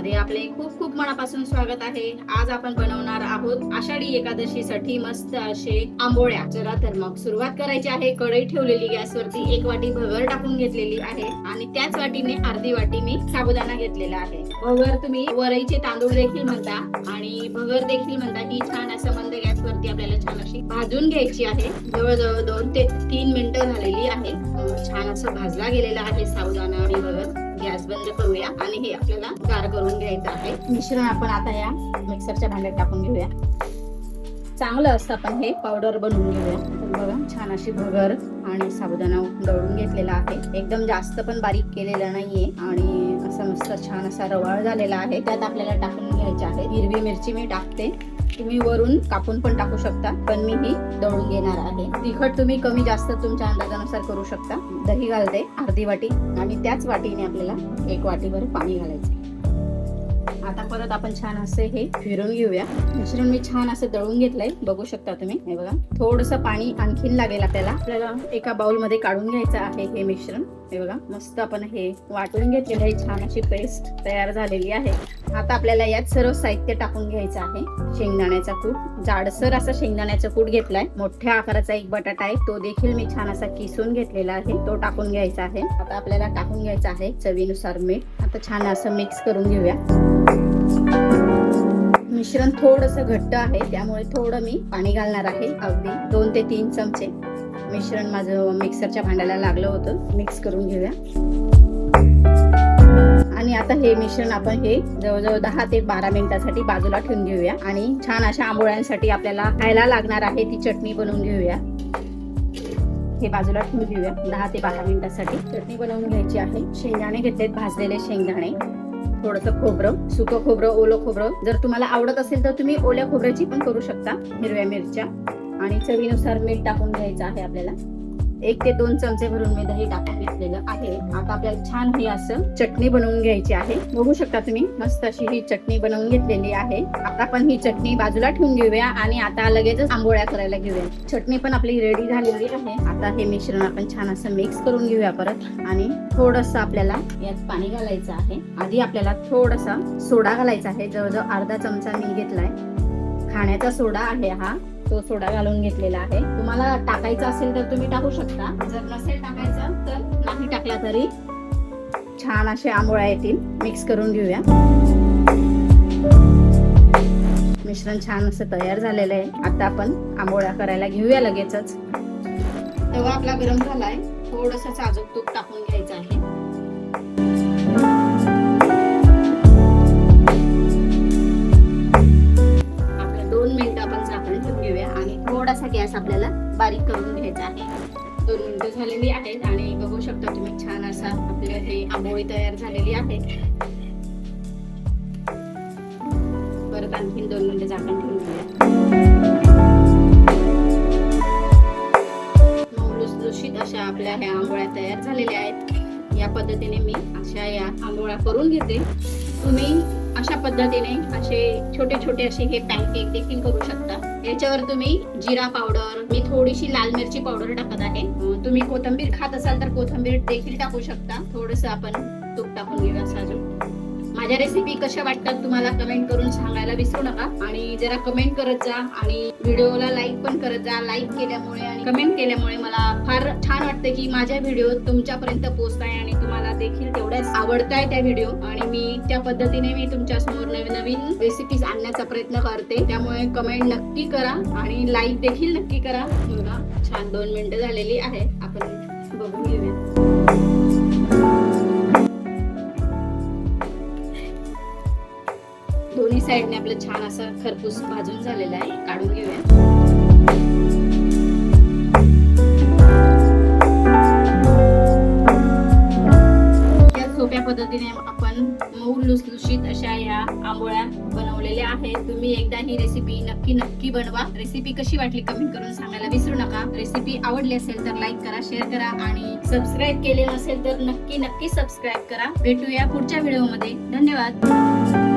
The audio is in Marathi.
मध्ये आपले खूप खूप मनापासून स्वागत आहे। आज आपण बनवणार आहोत आषाढी एकादशीसाठी मस्त असे आंबोळ्या। चला तर मग सुरुवात करायची आहे। कढई ठेवलेली गॅसवरती, 1 वाटी भगर टाकून घेतलेली आहे आणि त्याच वाटीने अर्धी वाटी मी साबुदाणा घेतलेला आहे। भगर तुम्ही वरईचे तांदूळ देखील म्हणता आणि भगर देखील म्हणता। ही छान असं मंद गॅसवरती आपल्याला छान अशी भाजून घ्यायची आहे। जवळजवळ 2 ते 3 मिनिटं झालेली आहे। छान असं भाजला गेलेला आहे साबुदाणा आणि भगर। गॅस बंद करूया आणि हे आपल्याला गार करून घ्यायचं आहे। मिश्रण आपण आता या मिक्सरच्या भांड्यात टाकून घेऊया। चांगलं असं आपण हे पावडर बनवून घेऊया। तर बघा छान अशी भगर आणि साबुदाणा दळून घेतलेला आहे। एकदम जास्त पण बारीक केलेला नाहीये आणि असं मस्त छान असा रवाळ झालेला आहे। त्यात आपल्याला टाकून घ्यायचे आहे हिरवी मिरची मी टाकते। तुम्ही वरून कापून पण टाकू शकता, पण मी ही दळून घेणार आहे। तिखट तुम्ही कमी जास्त तुमच्या अंदाजानुसार करू शकता। दही घालते अर्धी वाटी आणि त्याच वाटीने आपल्याला 1 वाटीभर पाणी घालायचं। आता परत आपण छान असे हे फिरून घेऊया। मिश्रण मी छान असं दळून घेतलंय, बघू शकता तुम्ही। हे बघा थोडंसं पाणी आणखीन लागेल आपल्याला एका बाउल मध्ये काढून घ्यायचं आहे हे मिश्रण। हे बघा मस्त आपण हे वाटून घेतलेलं आहे, छान अशी पेस्ट तयार झालेली आहे। आता आपल्याला यात सर्व साहित्य टाकून घ्यायचं आहे। शेंगदाण्याचा कूट, जाडसर असा शेंगदाण्याचा कूट घेतलाय। मोठ्या आकाराचा 1 बटाटा आहे, तो देखील मी छान असा किसून घेतलेला आहे, तो टाकून घ्यायचा आहे। आता आपल्याला टाकून घ्यायचं आहे चवीनुसार मीठ। आता छान असं मिक्स करून घेऊया। मिश्रण थोडंसं घट्ट आहे, त्यामुळे थोडं मी पाणी घालणार आहे, अगदी 2 ते 3 चमचे। मिश्रण माझं मिक्सरच्या भांड्याला लागलं होतं, मिक्स करून घेऊया। आणि आता हे मिश्रण आपण हे जवळजवळ 10 ते 12 मिनिटांसाठी बाजूला ठेवून घेऊया आणि छान अशा आंबोळ्यांसाठी आपल्याला खायला लागणार आहे ती चटणी बनवून घेऊया। हे बाजूला ठेवून घेऊया 10 ते 12 मिनिटांसाठी। चटणी बनवून घ्यायची आहे। शेंगदाणे घेतलेत, भाजलेले शेंगदाणे, थोडंसं खोबरं, सुकं खोबरं, ओलं खोबरं। जर तुम्हाला आवडत असेल तर तुम्ही ओल्या खोबऱ्याची पण करू शकता। हिरव्या मिरच्या आणि चवीनुसार मीठ टाकून घ्यायचं आहे आपल्याला। 1 ते 2 चमचे भरून मी दही टाकून घेतलेलं आहे। आता आपल्याला छान ही असं चटणी बनवून घ्यायची आहे। बघू शकता तुम्ही मस्त अशी ही चटणी बनवून घेतलेली आहे। आता आपण ही चटणी बाजूला ठेवून घेऊया आणि आता लगेचच आंबोळ्या करायला घेऊया। चटणी पण आपली रेडी झालेली आहे। आता हे मिश्रण आपण छान असं मिक्स करून घेऊया परत आणि थोडंसं आपल्याला यात पाणी घालायचं आहे। आधी आपल्याला थोडासा सोडा घालायचा आहे, जवळजवळ अर्धा चमचा मी घेतलाय। खाण्याचा सोडा आहे हा, तो सोडा घालून घेतलेला आहे। तुम्हाला टाकायचा असेल तर तुम्ही टाकू शकता, जर नसेल टाकायचं तर नाही टाकला तरी छान असे आंबोळ्या येतील। मिक्स करून घेऊया। मिश्रण छान असं तयार झालेलं आहे। आता आपण आंबोळ्या करायला घेऊया लगेचच। तवा आपला गरम झालाय, थोडंसं साजूक तूप टाकून घ्यायचं आहे। 2 मिनिटं आपण झाकण ठेवून घेऊया आणि थोडासा गॅस आपल्याला बारीक करून घ्यायचा आहे। 2 मिनिटं झालेली आहेत आणि बघू शकता तुम्ही छान असा आपल्या हे आंबोळी तयार झालेली आहे। परत आणखीन 2 मिनिटं झाकण ठेवून घेऊया। लुसलुशीत अशा आपल्या ह्या आंबोळ्या तयार झालेल्या आहेत। या पद्धतीने मी अशा या आंबोळ्या करून घेते। तुम्ही अशा पद्धतीने असे छोटे छोटे असे हे पॅनकेक देखील करू शकता। याच्यावर तुम्ही जिरा पावडर, मी थोडीशी लाल मिरची पावडर टाकत आहे। तुम्ही कोथिंबीर खात असाल तर कोथिंबीर देखील टाकू शकता। थोडंसं आपण तूप टाकून घेऊया साजूक। माझ्या रेसिपी कशा वाटतात तुम्हाला कमेंट करून सांगायला विसरू नका आणि जरा कमेंट करत जा आणि व्हिडिओला लाईक पण करत जा। लाईक केल्यामुळे आणि कमेंट केल्यामुळे मला फार छान वाटतं की माझ्या व्हिडिओ तुमच्यापर्यंत पोहोचताय आणि तुम्हाला देखील तेवढ्याच आवडताय त्या व्हिडिओ। आणि मी त्या पद्धतीने मी तुमच्या समोर नवीन नवीन रेसिपीज आणण्याचा प्रयत्न करते, त्यामुळे कमेंट नक्की करा आणि लाईक देखील नक्की करा। बघा छान 2 मिनिटं झालेली आहे, आपण बघून घेऊया। दोन्ही साइडने आपलं छान असं खरपूस भाजून झालेलं आहे, काढून घेऊया। या सोप्या पद्धतीने आपण मऊ लुसलुशीत अशा या आंबोळ्या बनवलेल्या आहेत। तुम्ही एकदा ही रेसिपी नक्की बनवा। रेसिपी कशी वाटली कमेंट करून सांगायला विसरू नका। रेसिपी आवडली असेल तर लाईक करा, शेअर करा आणि सबस्क्राईब केले नसेल तर नक्की सबस्क्राईब करा। भेटूया पुढच्या व्हिडिओमध्ये। धन्यवाद।